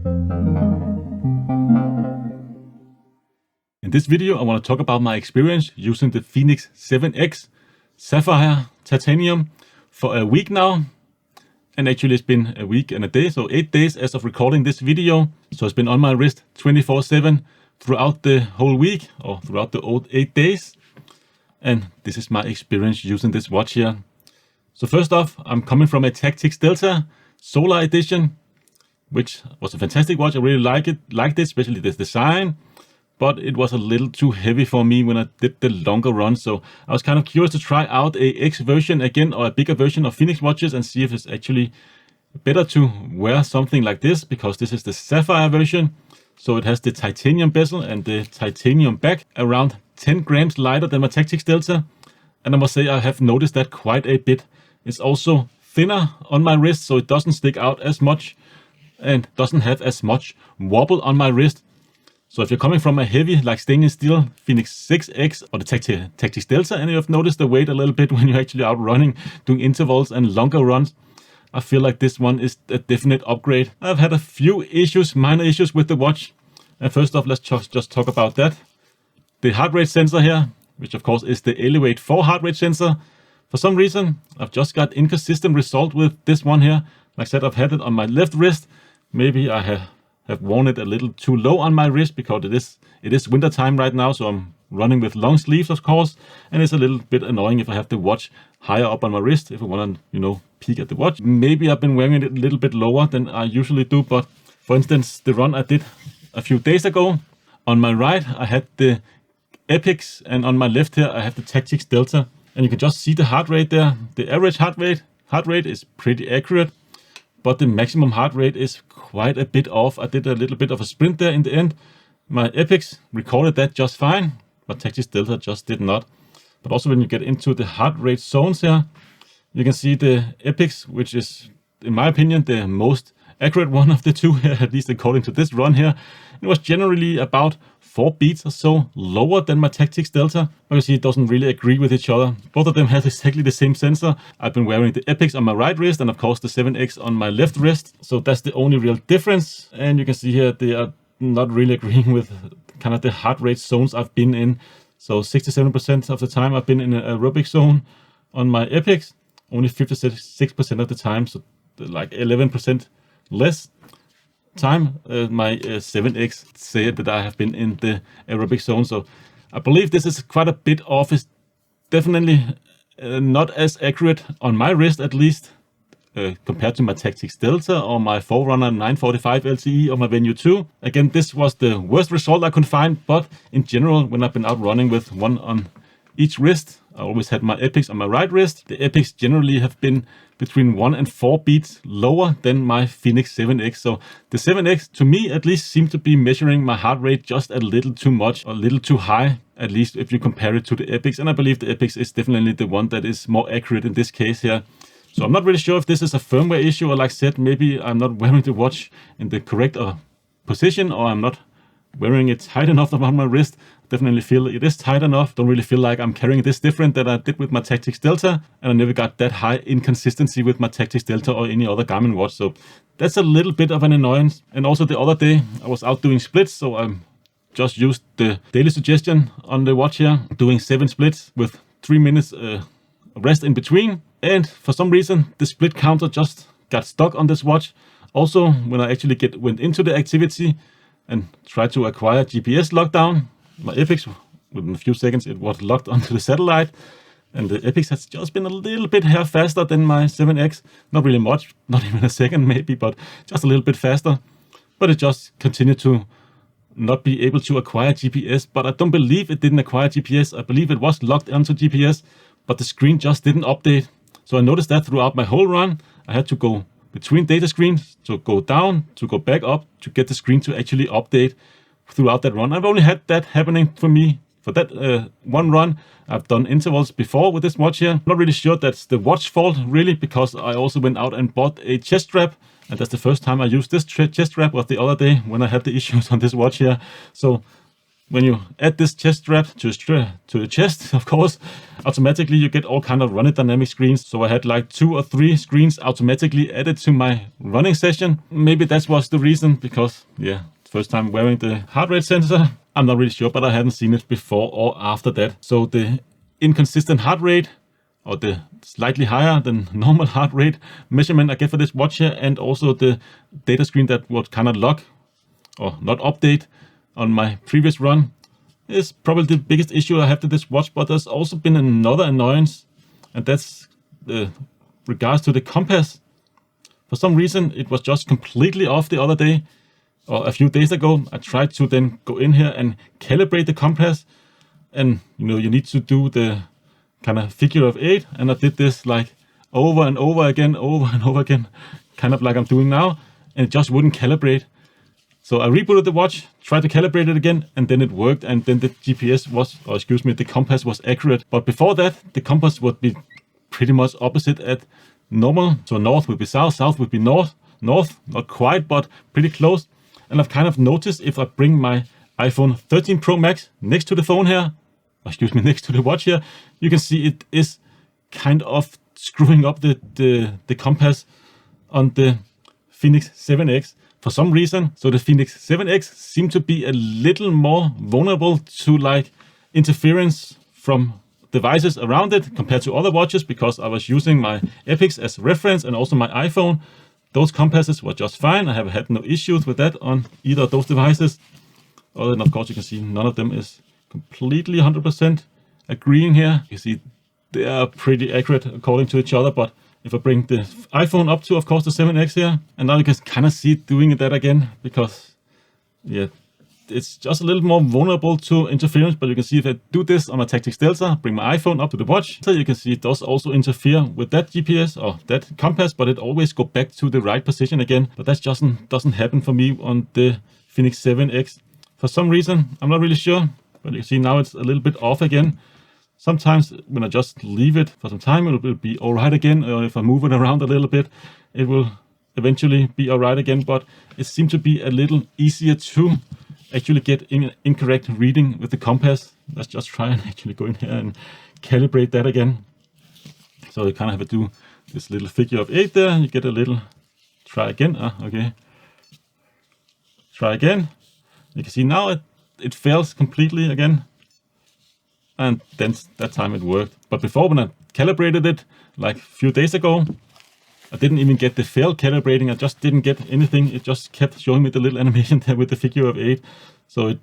In this video, I want to talk about my experience using the Fenix 7X Sapphire Titanium for a week now. And actually it's been a week and a day, so 8 days as of recording this video. So it's been on my wrist 24/7 throughout the whole week, or throughout the 8 days. And this is my experience using this watch here. So first off, I'm coming from a Tactics Delta Solar Edition, which was a fantastic watch. I really liked it, especially the design. But it was a little too heavy for me when I did the longer run. So I was kind of curious to try out a X version again, or a bigger version of Fenix watches, and see if it's actually better to wear something like this, because this is the Sapphire version. So it has the titanium bezel and the titanium back, around 10 grams lighter than my Tactics Delta. And I must say I have noticed that quite a bit. It's also thinner on my wrist, so it doesn't stick out as much and doesn't have as much wobble on my wrist. So if you're coming from a heavy, like stainless steel Fenix 6X or the Tactics Delta, and you have noticed the weight a little bit when you're actually out running, doing intervals and longer runs, I feel like this one is a definite upgrade. I've had a few issues, minor issues with the watch. And first off, let's just talk about that. The heart rate sensor here, which of course is the Elevate 4 heart rate sensor. For some reason, I've just got inconsistent result with this one here. Like I said, I've had it on my left wrist. Maybe I have worn it a little too low on my wrist, because it is winter time right now, so I'm running with long sleeves, of course, and it's a little bit annoying if I have the watch higher up on my wrist if I want to, peek at the watch. Maybe I've been wearing it a little bit lower than I usually do, but for instance, the run I did a few days ago, on my right I had the Epix, and on my left here I have the Tactics Delta, and you can just see the heart rate there. The average heart rate is pretty accurate, but the maximum heart rate is quite a bit off. I did a little bit of a sprint there in the end. My Epix recorded that just fine, but Tactics Delta just did not. But also when you get into the heart rate zones here, you can see the Epix, which is, in my opinion, the most accurate one of the two here, at least according to this run here. It was generally about 4 beats or so lower than my Tactics Delta. But you see, it doesn't really agree with each other. Both of them have exactly the same sensor. I've been wearing the Epix on my right wrist, and of course the 7X on my left wrist. So that's the only real difference. And you can see here they are not really agreeing with kind of the heart rate zones I've been in. So 67% of the time I've been in an aerobic zone on my Epix, only 56% of the time, so like 11% less time my 7X said that I have been in the aerobic zone. So I believe this is quite a bit off. It's definitely not as accurate on my wrist, at least compared to my Tactics Delta or my Forerunner 945 LTE or my Venue 2. Again, this was the worst result I could find, but in general, when I've been out running with one on each wrist, I always had my Epix on my right wrist. The Epix generally have been between 1 and 4 beats lower than my Fenix 7X. So the 7X, to me at least, seemed to be measuring my heart rate just a little too much, or a little too high, at least if you compare it to the Epix. And I believe the Epix is definitely the one that is more accurate in this case here. So I'm not really sure if this is a firmware issue, or like I said, maybe I'm not wearing the watch in the correct position, or I'm not wearing it tight enough around my wrist. Definitely feel it is tight enough. Don't really feel like I'm carrying this different than I did with my Tactics Delta, and I never got that high inconsistency with my Tactics Delta or any other Garmin watch. So that's a little bit of an annoyance. And also the other day I was out doing splits, so I just used the daily suggestion on the watch here, doing 7 splits with 3 minutes rest in between. And for some reason the split counter just got stuck on this watch. Also, when I actually went into the activity and tried to acquire GPS lockdown, my Epix, within a few seconds, it was locked onto the satellite, and the Epix has just been a little bit hair faster than my 7X. Not really much, not even a second maybe, but just a little bit faster. But it just continued to not be able to acquire GPS. But I don't believe it didn't acquire GPS. I believe it was locked onto GPS, but the screen just didn't update. So I noticed that throughout my whole run, I had to go between data screens, to go down, to go back up, to get the screen to actually update throughout that run. I've only had that happening for me for that one run. I've done intervals before with this watch here. I'm not really sure that's the watch fault really, because I also went out and bought a chest strap, and that's the first time I used this chest strap, was the other day when I had the issues on this watch here. So when you add this chest strap to the chest, of course, automatically you get all kind of running dynamic screens. So I had like 2 or 3 screens automatically added to my running session. Maybe that was the reason, because yeah, first time wearing the heart rate sensor. I'm not really sure, but I hadn't seen it before or after that. So the inconsistent heart rate, or the slightly higher than normal heart rate measurement I get for this watch here, and also the data screen that would kind of lock or not update on my previous run, is probably the biggest issue I have to this watch. But there's also been another annoyance, and that's regards to the compass. For some reason it was just completely off the other day, or a few days ago. I tried to then go in here and calibrate the compass, and you know, you need to do the kind of figure of 8, and I did this like over and over again, kind of like I'm doing now, and it just wouldn't calibrate. So I rebooted the watch, tried to calibrate it again, and then it worked, and then the GPS was, or excuse me, the compass was accurate. But before that, the compass would be pretty much opposite at normal. So north would be south, south would be north, not quite, but pretty close. And I've kind of noticed if I bring my iPhone 13 Pro Max next to the phone here, excuse me, next to the watch here, you can see it is kind of screwing up the compass on the Fenix 7X for some reason. So the Fenix 7X seemed to be a little more vulnerable to like interference from devices around it compared to other watches, because I was using my Epics as reference and also my iPhone. Those compasses were just fine. I have had no issues with that on either of those devices. Other than, of course, you can see none of them is completely 100% agreeing here. You see they are pretty accurate according to each other, but if I bring the iPhone up to, of course, the 7X here, and now you can kind of see it doing that again, because yeah, it's just a little more vulnerable to interference. But you can see if I do this on my Tactics Delta, bring my iPhone up to the watch, so you can see it does also interfere with that GPS or that compass, but it always go back to the right position again. But that just doesn't happen for me on the Fenix 7X for some reason. I'm not really sure, but you see now it's a little bit off again. Sometimes when I just leave it for some time, it will be all right again, or if I move it around a little bit, it will eventually be all right again. But it seems to be a little easier to actually get incorrect reading with the compass. Let's just try and actually go in here and calibrate that again. So you kind of have to do this little figure of 8 there. You get a little, try again. Okay. Try again. You can see now it fails completely again. And then that time it worked. But before, when I calibrated it like a few days ago, I didn't even get the fail calibrating. I just didn't get anything. It just kept showing me the little animation there with the figure of 8. So it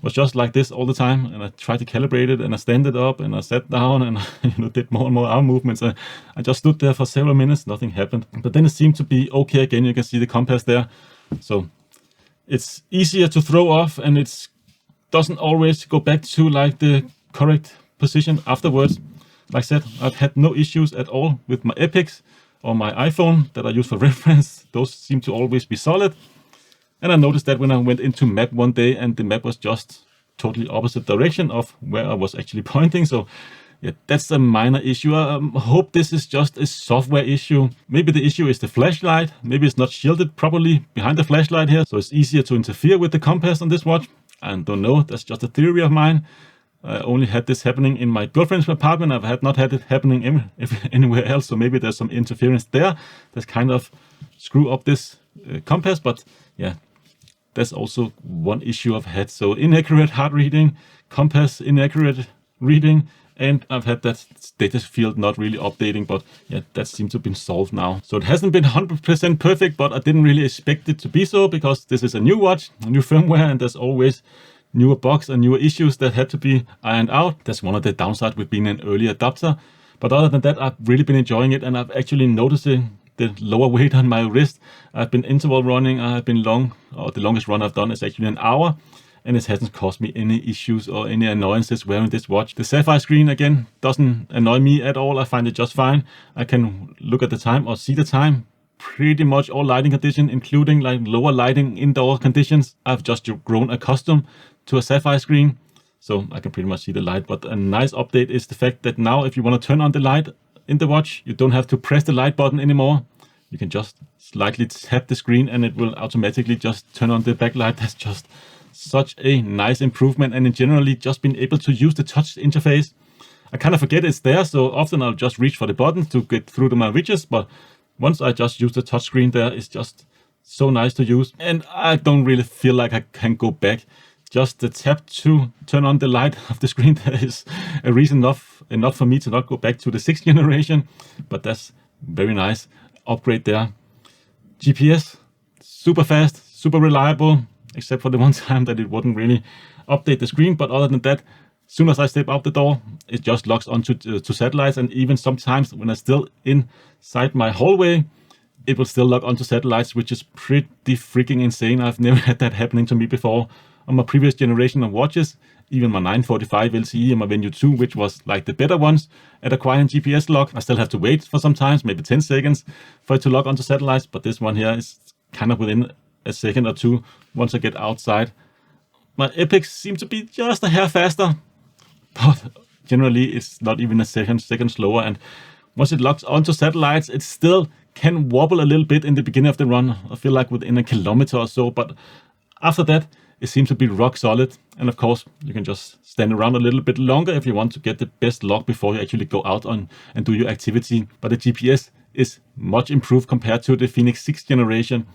was just like this all the time. And I tried to calibrate it, and I stand it up, and I sat down, and I did more and more arm movements. I just stood there for several minutes. Nothing happened. But then it seemed to be okay again. You can see the compass there. So it's easier to throw off, and it doesn't always go back to like the correct position afterwards. Like I said, I've had no issues at all with my Epics or my iPhone that I use for reference. Those seem to always be solid. And I noticed that when I went into map one day, and the map was just totally opposite direction of where I was actually pointing. So yeah, that's a minor issue. I hope this is just a software issue. Maybe the issue is the flashlight. Maybe it's not shielded properly behind the flashlight here, so it's easier to interfere with the compass on this watch. I don't know, that's just a theory of mine. I only had this happening in my girlfriend's apartment. I've not had it happening anywhere else. So maybe there's some interference there that's kind of screw up this compass. But yeah, that's also one issue I've had. So inaccurate heart reading, compass inaccurate reading, and I've had that status field not really updating. But yeah, that seems to have been solved now. So it hasn't been 100% perfect, but I didn't really expect it to be so, because this is a new watch, a new firmware, and there's always newer bugs and newer issues that had to be ironed out. That's one of the downsides with being an early adopter. But other than that, I've really been enjoying it, and I've actually noticing the lower weight on my wrist. I've been interval running. I have been the longest run I've done is actually an hour, and it hasn't caused me any issues or any annoyances wearing this watch. The sapphire screen again doesn't annoy me at all. I find it just fine. I can look at the time or see the time pretty much all lighting conditions, including like lower lighting indoor conditions. I've just grown accustomed to a sapphire screen, so I can pretty much see the light. But a nice update is the fact that now if you want to turn on the light in the watch, you don't have to press the light button anymore. You can just slightly tap the screen and it will automatically just turn on the backlight. That's just such a nice improvement, and in generally just being able to use the touch interface. I kind of forget it's there, so often I'll just reach for the buttons to get through to my widgets, but once I just use the touch screen there, it's just so nice to use, and I don't really feel like I can go back. Just the tap to turn on the light of the screen there is a reason enough for me to not go back to the 6th generation, but that's very nice upgrade there. GPS, super fast, super reliable, except for the one time that it wouldn't really update the screen, but other than that, as soon as I step out the door, it just locks onto to satellites, and even sometimes when I'm still inside my hallway, it will still lock onto satellites, which is pretty freaking insane. I've never had that happening to me before on my previous generation of watches, even my 945 LTE and my Venue 2, which was like the better ones at acquiring GPS lock. I still have to wait for sometimes, maybe 10 seconds for it to lock onto satellites, but this one here is kind of within a second or two once I get outside. My epics seem to be just a hair faster, but generally it's not even a second slower, and once it locks onto satellites, it still can wobble a little bit in the beginning of the run. I feel like within a kilometer or so, but after that, it seems to be rock solid. And of course, you can just stand around a little bit longer if you want to get the best lock before you actually go out and do your activity. But the GPS is much improved compared to the Fenix 6th generation,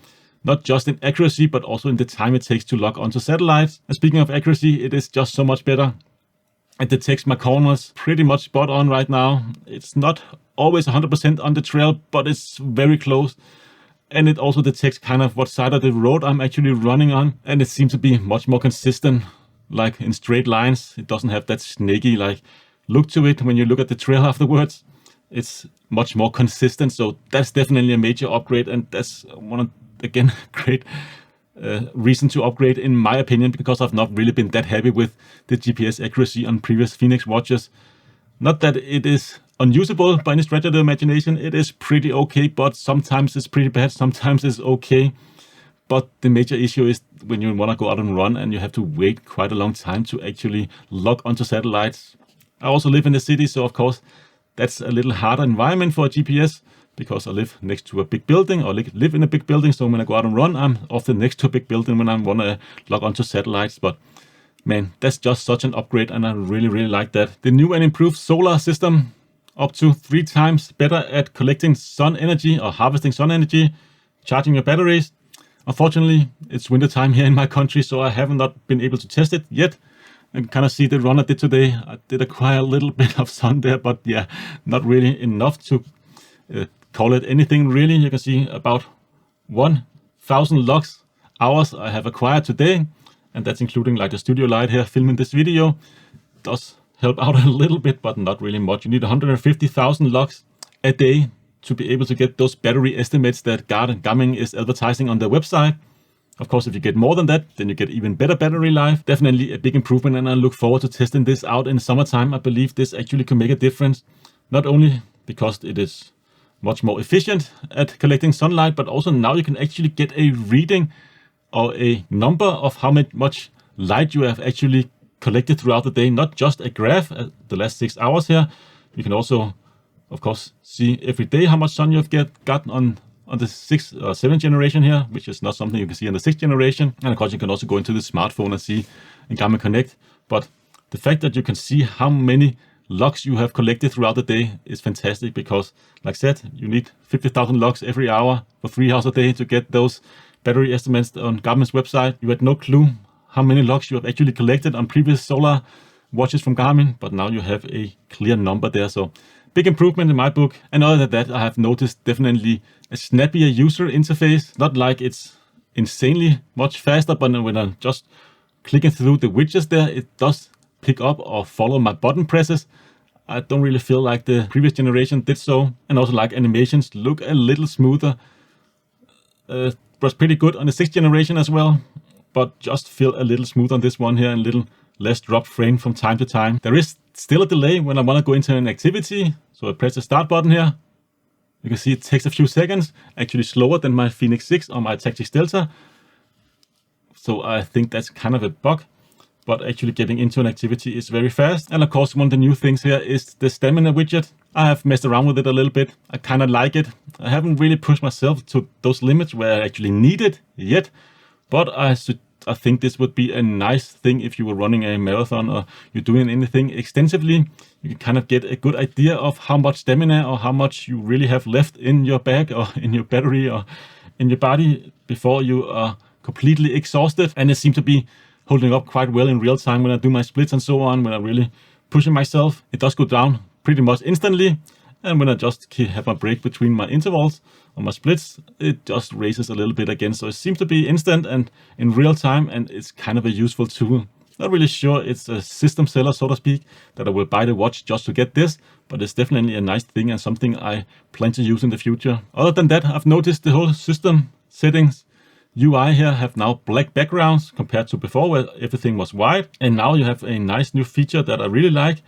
not just in accuracy, but also in the time it takes to lock onto satellites. And speaking of accuracy, it is just so much better. It detects my corners pretty much spot on right now. It's not always 100% on the trail, but it's very close. And it also detects kind of what side of the road I'm actually running on. And it seems to be much more consistent, like in straight lines. It doesn't have that snaky look to it when you look at the trail afterwards. It's much more consistent. So that's definitely a major upgrade. And that's one of, again, great reason to upgrade in my opinion, because I've not really been that happy with the GPS accuracy on previous Fenix watches. Not that it is unusable by any stretch of the imagination. It is pretty okay, but sometimes it's pretty bad, sometimes it's okay. But the major issue is when you want to go out and run and you have to wait quite a long time to actually lock onto satellites. I also live in the city, so of course that's a little harder environment for a GPS, because I live next to a big building, or live in a big building. So when I go out and run, I'm often next to a big building when I want to log onto satellites. But man, that's just such an upgrade, and I really, really like that. The new and improved solar system, up to 3 times better at collecting sun energy or harvesting sun energy, charging your batteries. Unfortunately, it's winter time here in my country, so I have not been able to test it yet. I can kind of see the run I did today. I did acquire a little bit of sun there, but yeah, not really enough to call it anything really. You can see about 1,000 lux hours I have acquired today, and that's including like the studio light here filming this video. Does help out a little bit, but not really much. You need 150,000 lux a day to be able to get those battery estimates that Garmin is advertising on their website. Of course, if you get more than that, then you get even better battery life. Definitely a big improvement, and I look forward to testing this out in summertime. I believe this actually can make a difference, not only because it is much more efficient at collecting sunlight, but also now you can actually get a reading or a number of how much light you have actually collected throughout the day, not just a graph the last 6 hours here. You can also, of course, see every day how much sun you've gotten on the 6th or 7th generation here, which is not something you can see on the 6th generation. And of course, you can also go into the smartphone and see in Garmin Connect. But the fact that you can see how many lux you have collected throughout the day is fantastic, because, like I said, you need 50,000 lux every hour for 3 hours a day to get those battery estimates on Garmin's website. You had no clue how many lux you have actually collected on previous solar watches from Garmin, but now you have a clear number there. So big improvement in my book. And other than that, I have noticed definitely a snappier user interface. Not like it's insanely much faster, but when I'm just clicking through the widgets there, it does pick up or follow my button presses. I don't really feel like the previous generation did so. And also like animations look a little smoother. Was pretty good on the 6th generation as well, but just feel a little smooth on this one here, and a little less drop frame from time to time. There is still a delay when I want to go into an activity. So I press the start button here. You can see it takes a few seconds, actually slower than my Fenix 6 or my Tactics Delta. So I think that's kind of a bug, but actually getting into an activity is very fast. And of course, one of the new things here is the stamina widget. I have messed around with it a little bit. I kind of like it. I haven't really pushed myself to those limits where I actually need it yet, but I I think this would be a nice thing if you were running a marathon or you're doing anything extensively. You can kind of get a good idea of how much stamina or how much you really have left in your bag or in your battery or in your body before you are completely exhausted. And it seems to be holding up quite well in real time when I do my splits and so on, when I'm really pushing myself. It does go down pretty much instantly. And when I just have my break between my intervals on my splits, it just raises a little bit again. So it seems to be instant and in real time, and it's kind of a useful tool. Not really sure it's a system seller, so to speak, that I will buy the watch just to get this, but it's definitely a nice thing and something I plan to use in the future. Other than that, I've noticed the whole system settings UI here have now black backgrounds compared to before where everything was white. And now you have a nice new feature that I really like.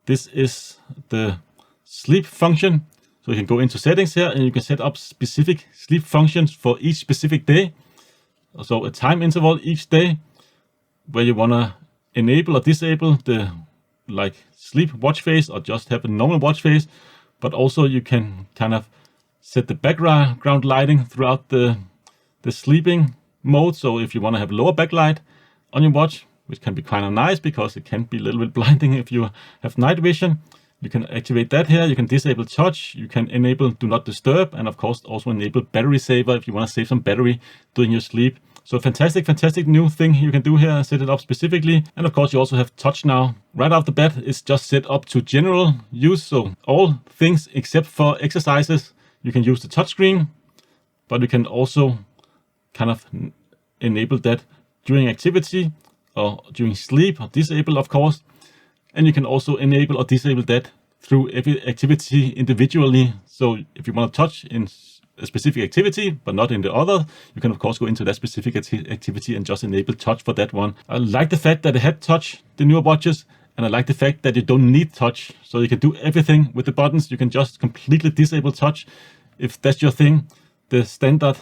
This is the sleep function. So you can go into settings here and you can set up specific sleep functions for each specific day. So a time interval each day where you want to enable or disable the sleep watch face or just have a normal watch face. But also you can kind of set the background lighting throughout the sleeping mode. So if you want to have lower backlight on your watch, which can be kind of nice because it can be a little bit blinding if you have night vision, you can activate that here. You can disable touch, you can enable do not disturb, and of course also enable battery saver if you want to save some battery during your sleep. So fantastic new thing you can do here, set it up specifically. And of course you also have touch now. Right off the bat, it's just set up to general use. So all things except for exercises, you can use the touchscreen, but you can also kind of enable that during activity or during sleep, or disable of course. And you can also enable or disable that through every activity individually. So if you want to touch in a specific activity, but not in the other, you can of course go into that specific activity and just enable touch for that one. I like the fact that it had touch, the newer watches, and I like the fact that you don't need touch. So you can do everything with the buttons. You can just completely disable touch if that's your thing. The standard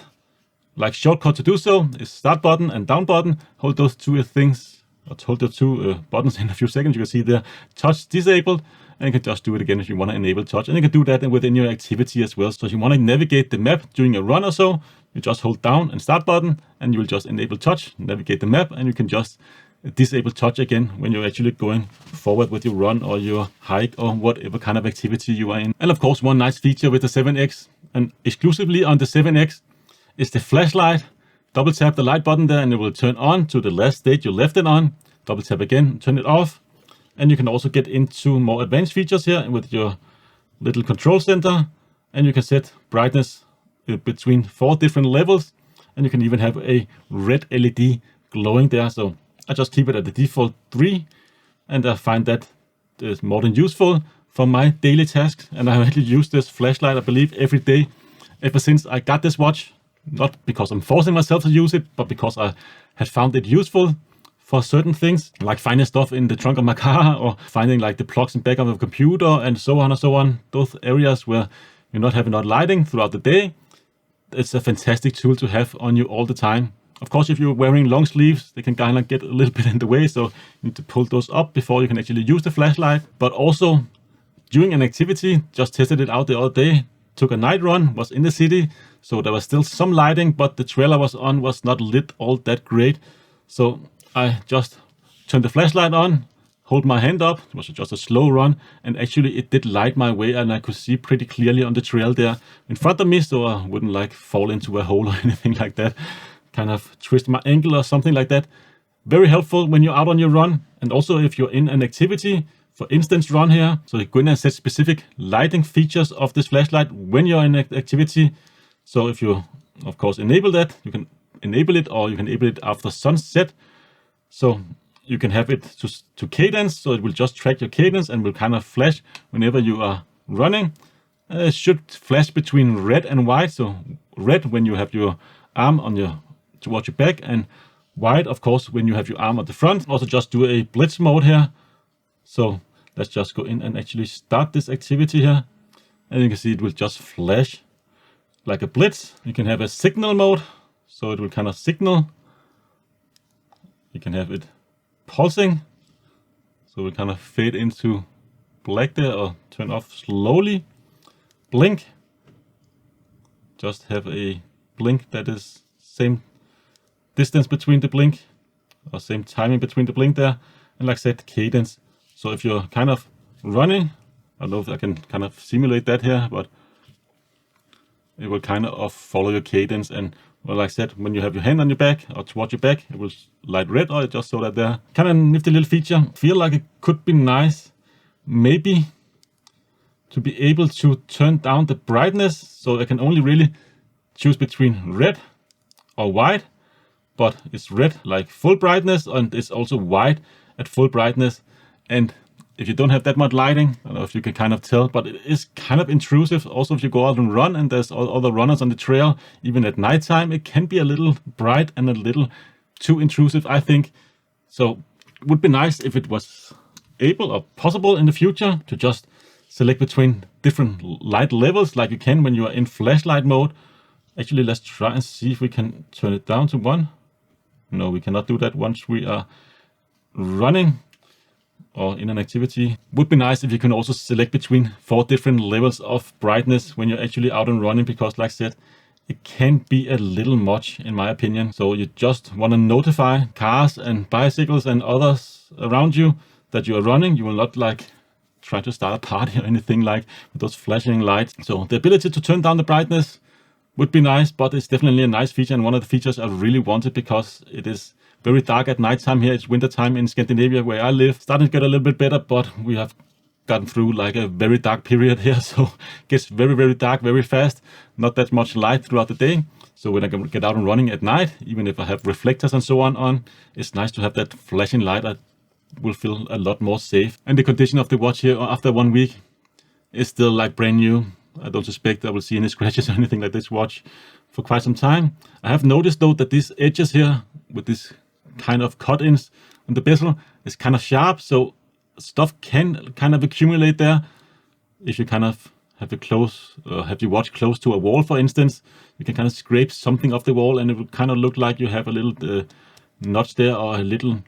shortcut to do so is start button and down button. Hold those two things, or hold the two buttons in a few seconds. You can see there, touch disabled, and you can just do it again if you want to enable touch. And you can do that within your activity as well. So if you want to navigate the map during a run or so, you just hold down and start button, and you will just enable touch, navigate the map, and you can just disable touch again when you're actually going forward with your run or your hike or whatever kind of activity you are in. And of course, one nice feature with the 7X, and exclusively on the 7X, is the flashlight. Double tap the light button there and it will turn on to the last state you left it on. Double tap again, turn it off. And you can also get into more advanced features here with your little control center. And you can set brightness between 4 different levels. And you can even have a red LED glowing there. So I just keep it at the default 3. And I find that is more than useful for my daily tasks. And I have actually used this flashlight, I believe, every day ever since I got this watch. Not because I'm forcing myself to use it, but because I had found it useful for certain things, like finding stuff in the trunk of my car or finding the plugs in back of a computer and so on and so on. Those areas where you're not having enough lighting throughout the day. It's a fantastic tool to have on you all the time. Of course, if you're wearing long sleeves, they can kind of get a little bit in the way. So you need to pull those up before you can actually use the flashlight. But also during an activity, just tested it out the other day. Took a night run, was in the city, so there was still some lighting, but the trail I was on was not lit all that great. So I just turned the flashlight on, hold my hand up, it was just a slow run, and actually it did light my way and I could see pretty clearly on the trail there in front of me, so I wouldn't fall into a hole or anything like that, kind of twist my ankle or something like that. Very helpful when you're out on your run, and also if you're in an activity. For instance, run here. So you go in and set specific lighting features of this flashlight when you're in activity. So if you, of course, enable that, you can enable it, or you can enable it after sunset. So you can have it to cadence. So it will just track your cadence and will kind of flash whenever you are running. It should flash between red and white. So red when you have your arm towards your back, and white, of course, when you have your arm at the front. Also just do a blitz mode here. So let's just go in and actually start this activity here. And you can see it will just flash like a blitz. You can have a signal mode. So it will kind of signal. You can have it pulsing. So we kind of fade into black there or turn off slowly. Blink. Just have a blink that is same distance between the blink, or same timing between the blink there, and like I said, cadence. So if you're kind of running, I don't know if I can kind of simulate that here, but it will kind of follow your cadence. And well, like I said, when you have your hand on your back or towards your back, it will light red, or I just saw that there. Kind of nifty little feature. Feel like it could be nice, maybe, to be able to turn down the brightness, so I can only really choose between red or white, but it's red like full brightness, and it's also white at full brightness. And if you don't have that much lighting, I don't know if you can kind of tell, but it is kind of intrusive. Also, if you go out and run and there's other runners on the trail, even at nighttime, it can be a little bright and a little too intrusive, I think. So it would be nice if it was able or possible in the future to just select between different light levels like you can when you are in flashlight mode. Actually, let's try and see if we can turn it down to 1. No, we cannot do that once we are running or in an activity. Would be nice if you can also select between 4 different levels of brightness when you're actually out and running, because like I said, it can be a little much in my opinion. So you just want to notify cars and bicycles and others around you that you are running. You will not like try to start a party or anything like with those flashing lights. So the ability to turn down the brightness would be nice, but it's definitely a nice feature, and one of the features I really wanted because it is very dark at nighttime here. It's winter time in Scandinavia where I live. Starting to get a little bit better, but we have gotten through like a very dark period here, so it gets very, very dark very fast. Not that much light throughout the day. So when I get out and running at night, even if I have reflectors and so on, it's nice to have that flashing light. I will feel a lot more safe. And the condition of the watch here after 1 week is still like brand new. I don't suspect I will see any scratches or anything like this watch for quite some time. I have noticed though that these edges here with this kind of cut-ins on the bezel is kind of sharp, so stuff can kind of accumulate there. If you kind of have your watch close to a wall, for instance, you can kind of scrape something off the wall and it will kind of look like you have a little notch there or a little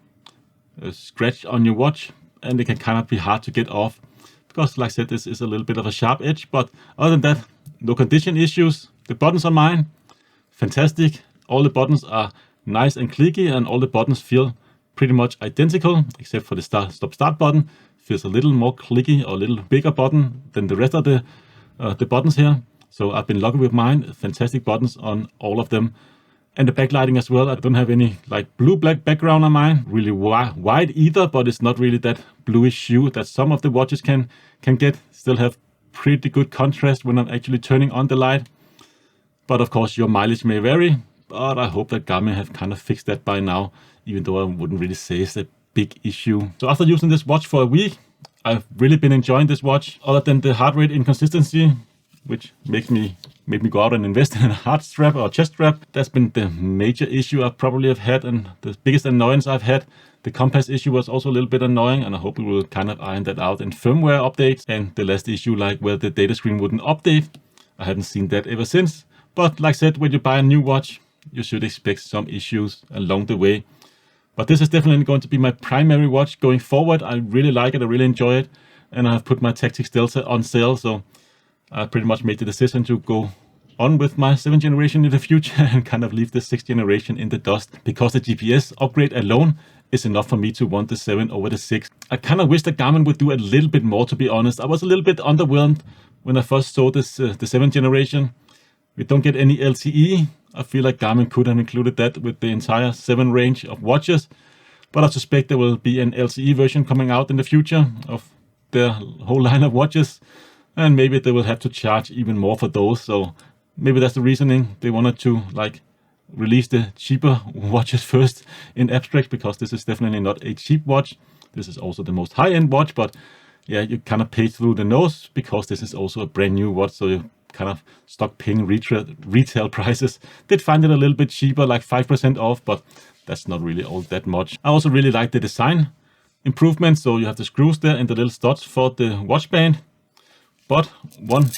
scratch on your watch, and it can kind of be hard to get off. Because like I said, this is a little bit of a sharp edge, but other than that, no condition issues. The buttons on mine, fantastic. All the buttons are nice and clicky, and all the buttons feel pretty much identical, except for the stop-start button. Feels a little more clicky or a little bigger button than the rest of the buttons here. So I've been lucky with mine. Fantastic buttons on all of them. And the backlighting as well. I don't have any like blue-black background on mine. Really white either, but it's not really that bluish hue that some of the watches can get. Still have pretty good contrast when I'm actually turning on the light. But of course your mileage may vary. But I hope that Garmin have kind of fixed that by now, even though I wouldn't really say it's a big issue. So after using this watch for a week, I've really been enjoying this watch. Other than the heart rate inconsistency, which made me go out and invest in a heart strap or chest strap. That's been the major issue I probably have had, and the biggest annoyance I've had. The compass issue was also a little bit annoying, and I hope we will kind of iron that out in firmware updates. And the last issue, like where the data screen wouldn't update, I hadn't seen that ever since. But like I said, when you buy a new watch, you should expect some issues along the way. But this is definitely going to be my primary watch going forward. I really like it, I really enjoy it, and I have put my Tactics Delta on sale, so I pretty much made the decision to go on with my 7th generation in the future and kind of leave the 6th generation in the dust, because the GPS upgrade alone is enough for me to want the 7 over the 6. I kind of wish that Garmin would do a little bit more, to be honest. I was a little bit underwhelmed when I first saw this the 7th generation. We don't get any LTE. I feel like Garmin could have included that with the entire 7 range of watches, but I suspect there will be an LTE version coming out in the future of their whole line of watches. And maybe they will have to charge even more for those. So maybe that's the reasoning. They wanted to like release the cheaper watches first in abstract, because this is definitely not a cheap watch. This is also the most high-end watch, but yeah, you kind of pay through the nose because this is also a brand new watch. So you kind of stuck paying retail prices. Did find it a little bit cheaper, like 5% off, but that's not really all that much. I also really like the design improvement. So you have the screws there and the little studs for the watch band. But one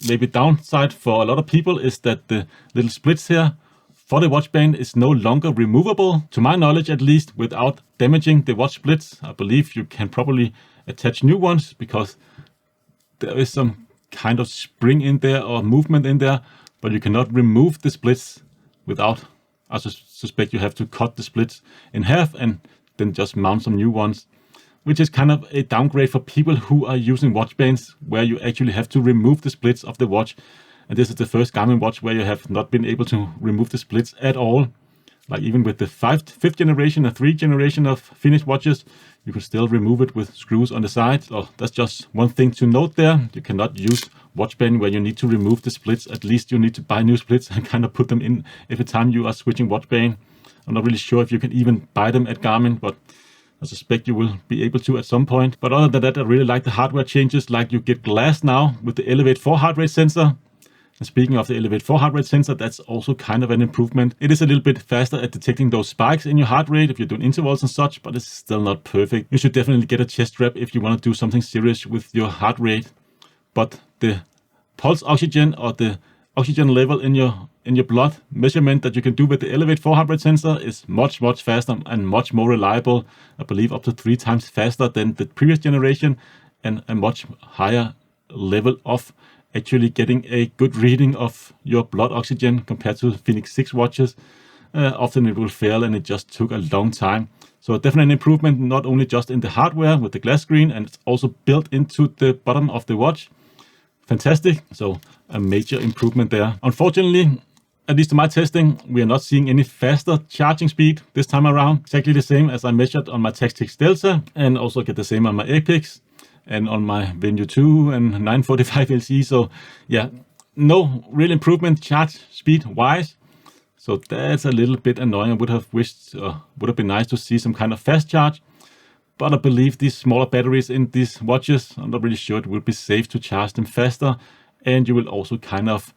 maybe downside for a lot of people is that the little splits here for the watch band is no longer removable, to my knowledge at least, without damaging the watch splits. I believe you can probably attach new ones because there is some kind of spring in there or movement in there, but you cannot remove the splits without I suspect you have to cut the splits in half and then just mount some new ones, which is kind of a downgrade for people who are using watch bands where you actually have to remove the splits of the watch. And this is the first Garmin watch where you have not been able to remove the splits at all. Like even with the fifth generation and 3rd generation of Fenix watches, you can still remove it with screws on the side. So that's just one thing to note there. You cannot use watch band where you need to remove the splits. At least you need to buy new splits and kind of put them in every time you are switching watch band. I'm not really sure if you can even buy them at Garmin, but I suspect you will be able to at some point. But other than that, I really like the hardware changes. Like you get glass now with the Elevate 4 heart rate sensor. And speaking of the Elevate 4 heart rate sensor, that's also kind of an improvement. It is a little bit faster at detecting those spikes in your heart rate if you're doing intervals and such, but it's still not perfect. You should definitely get a chest strap if you want to do something serious with your heart rate. But the pulse oxygen or the oxygen level in your blood measurement that you can do with the Elevate 4 heart rate sensor is much faster and much more reliable. I believe up to 3 times faster than the previous generation, and a much higher level of actually getting a good reading of your blood oxygen compared to Fenix 6 watches. Often it will fail and it just took a long time. So definitely an improvement, not only just in the hardware with the glass screen, and it's also built into the bottom of the watch. Fantastic. So a major improvement there. Unfortunately, at least in my testing, we are not seeing any faster charging speed this time around. Exactly the same as I measured on my Tactix Delta, and also get the same on my Apex and on my Venue 2 and 945 LC. So yeah, no real improvement charge speed wise. So that's a little bit annoying. I would have wished, would have been nice to see some kind of fast charge. But I believe these smaller batteries in these watches, I'm not really sure it will be safe to charge them faster. And you will also kind of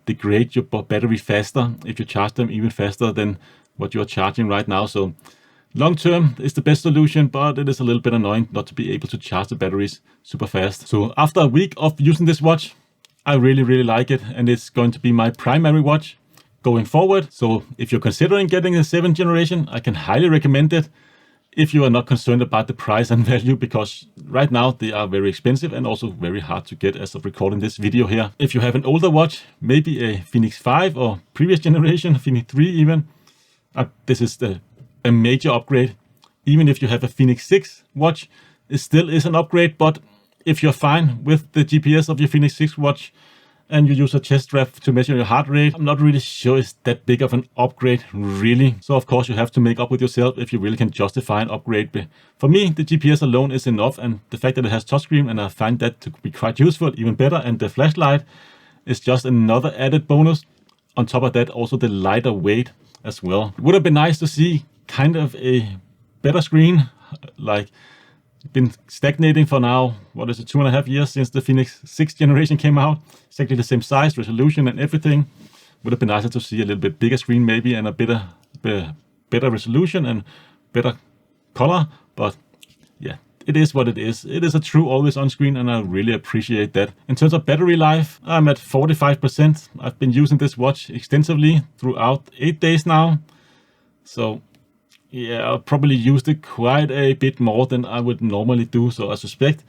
degrade your battery faster if you charge them even faster than what you are charging right now. So long term is the best solution, but it is a little bit annoying not to be able to charge the batteries super fast. So after a week of using this watch, I really like it, and it's going to be my primary watch going forward. So if you're considering getting the 7th generation, I can highly recommend it if you are not concerned about the price and value, because right now they are very expensive and also very hard to get as of recording this video here. If you have an older watch, maybe a Fenix 5 or previous generation, Fenix 3 even, this is a major upgrade. Even if you have a Fenix 6 watch, it still is an upgrade. But if you're fine with the GPS of your Fenix 6 watch and you use a chest strap to measure your heart rate, I'm not really sure it's that big of an upgrade, really. So of course you have to make up with yourself if you really can justify an upgrade. For me, the GPS alone is enough, and the fact that it has touchscreen, and I find that to be quite useful, even better, and the flashlight is just another added bonus. On top of that, also the lighter weight as well. It would have been nice to see kind of a better screen. Like, been stagnating for now, what is it, 2.5 years since the Fenix 6 generation came out. Exactly the same size, resolution and everything. Would have been nicer to see a little bit bigger screen maybe, and a better resolution and better color. But yeah, it is what it is. It is a true always on screen, and I really appreciate that. In terms of battery life, I'm at 45%. I've been using this watch extensively throughout 8 days now. So yeah, I probably used it quite a bit more than I would normally do. So I suspect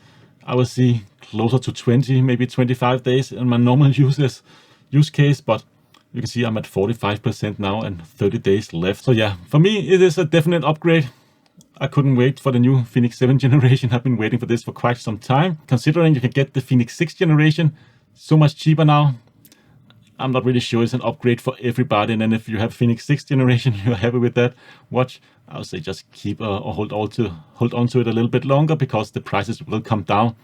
I will see closer to 20, maybe 25 days in my normal use case. But you can see I'm at 45% now and 30 days left. So yeah, for me, it is a definite upgrade. I couldn't wait for the new Fenix 7 generation. I've been waiting for this for quite some time. Considering you can get the Fenix 6 generation so much cheaper now, I'm not really sure it's an upgrade for everybody. And then if you have Fenix 6 generation, you're happy with that watch, I would say just keep or hold on to it a little bit longer, because the prices will come down.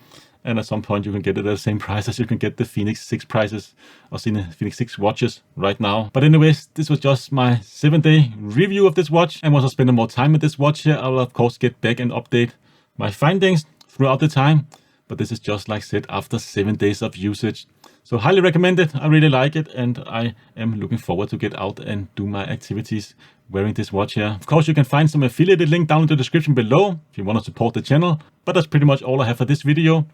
And at some point you can get it at the same price as you can get the Fenix 6 prices or see the Fenix 6 watches right now. But anyways, this was just my 7-day review of this watch. And once I spend more time with this watch here, I will of course get back and update my findings throughout the time. But this is just like I said, after 7 days of usage. So highly recommend it. I really like it, and I am looking forward to get out and do my activities wearing this watch here. Of course, you can find some affiliated link down in the description below if you want to support the channel. But that's pretty much all I have for this video.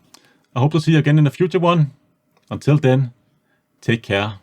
I hope to see you again in a future one. Until then, take care.